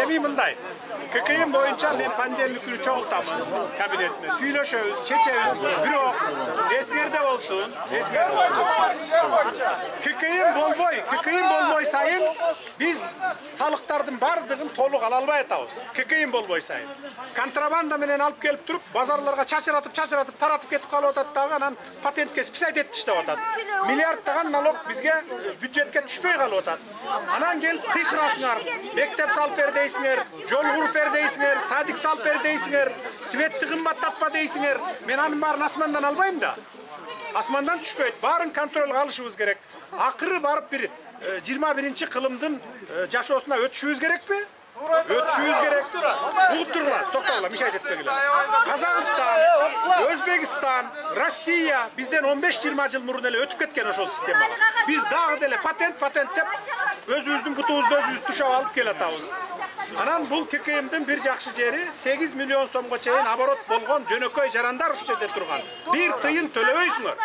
Эми мындай. ККМ боюнча мен понедельник күнү чогултамын кабинетте. Сүйлөшөбүз, чечебиз. Бирок эскерде болсун. ККМ болбой сайын биз салыктардын бардыгын толук ала албай атабыз. ККМ болбой сайын. Контрабанда менен алып келип туруп, базарларга чачыратып таратып кетип калып атат дагы, анан патентке списать этип иштеп атат. Миллиарддаган налог бизге бюджетке түшпөй калып атат. Анан келип кыйкырасыңар, мектеп салып бер дейсиңер, жол куруп бер дейсиңер, садик салып бер дейсиңер, светти кымбаттатпа дейсиңер. Мен анын баарын асмандан албайм да. Асмандан түшпөйт. Баарын контролго алышыбыз керек. Акыры барып бир 21-чи кылымдын жашоосуна өтүшүбүз керекпи? Өтүшүбүз керек. Угуп тургула, токтогула, миш айтып келе. Казакстан, Өзбекстан, Россия бизден 15-20 жыл мурун эле өтүп кеткен ошол системага. Биз дагы деле патент деп өзүбүздүн бутубузду өзүбүз түшөп алып келатабыз. Анан бул ККМдин бир жакшы жери 8 миллион сомго чейин оборот болгон жөнөкөй жарандар ушул жерде турган. Бир тыйын төлөбөйсүңөр.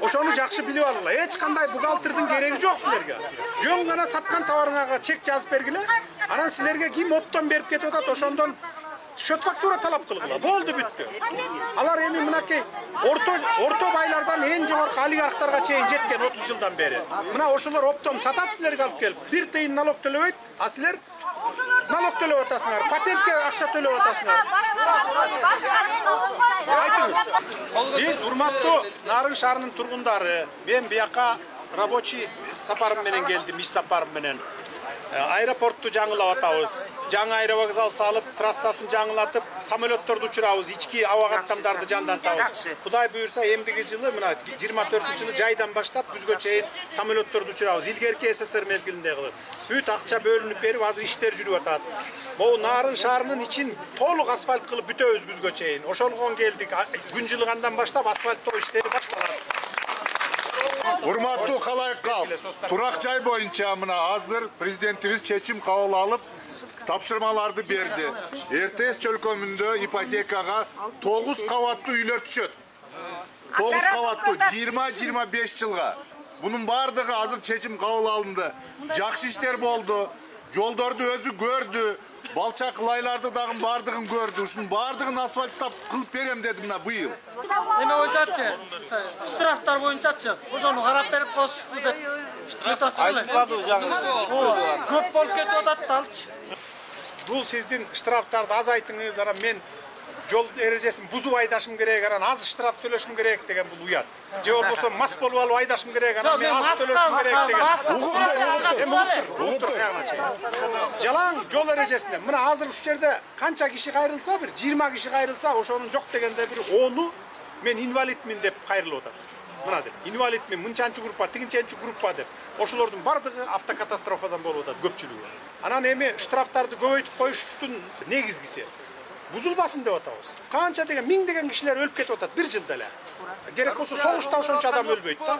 Ошону жакшы билип алгыла. Эч кандай бухгалтердин кереги жок силерге. Жөн гана саткан товарыңарга чек жазып бергиле. Анан силерге ким оттон берип кетип атат, ошондон счет фактура талап кылгыла. Болду бүттү. Алар эми мынакей орто байлардан эң жогорку олигархтарга чейин жеткен 30 жылдан бери. Мына ошолор оптом сатат силерге алып келип, бир тыйын налог төлөбөйт, а силер налог төлөп атасыңар, патентке акча төлөп атасыңар. Айтыңыз. Биз урматтуу Нарын шаарынын тургундары, мен бияка рабочий сапарым менен келдим, иш сапарым менен. Аэропортту жаңылап атабыз. Жаңы аэровокзал салып, трассасын жаңылатып, самолетторду учурабыз, ички аба каттамдарды жандантабыз. Кудай буйрса, эмдиги жылы, мына 24-жылы жайдан баштап бизге чейин самолетторду учурабыз. Илгерки СССР мезгилинде кылып. Бүт акча бөлүнүп берип, азыр иштер жүрүп атат. Могу Нарын шаарынын ичин толук асфальт кылып бүтөбүз күзгө чейин. Ошолгон келдик. Күн жылыгандан баштап асфальттоо иштери башталат. Урматтуу калайык, турак жай боюнча мына азыр президентибиз чечим кабыл алып, тапшырмаларды берди. Эртес чөлкөмүндө ипотекага 9 кабаттуу үйлөр түшөт. 9 кабаттуу 20-25 жылга. Bunun бардыгы азыр чечим кабыл алынды. Жакшы иштер болду. Жолдорду өзү көрдү. Балчак лайларды дагы бардыгын көрдү. Ушунун бардыгын асфальттап кылып берем деди мына быйыл. Эме боюнчачы, штрафтар боюнчачы, ошону карап берип коесузбу деп. Айтпады жаңы. Көп болуп кетип атат да алчы. Бул сиздин штрафтарды азайтыңыз, анан мен жол эрежесин бузуп айдашым керек, анан аз штраф төлөшүм керек деген бул уят. Же болбосо мас болуп алып айдашым керек, анан мен аз төлөшүм керек деген. Жалаң жол эрежесинде мына азыр ушул жерде канча киши кайрылса, бир 20 киши кайрылса, ошонун жок дегенде бир 10-у мен инвалидмин деп кайрылып атат. Мына деп, инвалидмин, мынчанчы группа, тигинченчи группа деп. Ошолордун бардыгы автокатастрофадан болуп атат көпчүлүгү. Анан эми штрафтарды көбөйтүп коюштун негизгиси бузулбасын деп атабыз. Канча деген миңдеген кишилер өлүп кетип атат бир жылда эле. Керек болсо согушта ошончо адам өлбөйт да.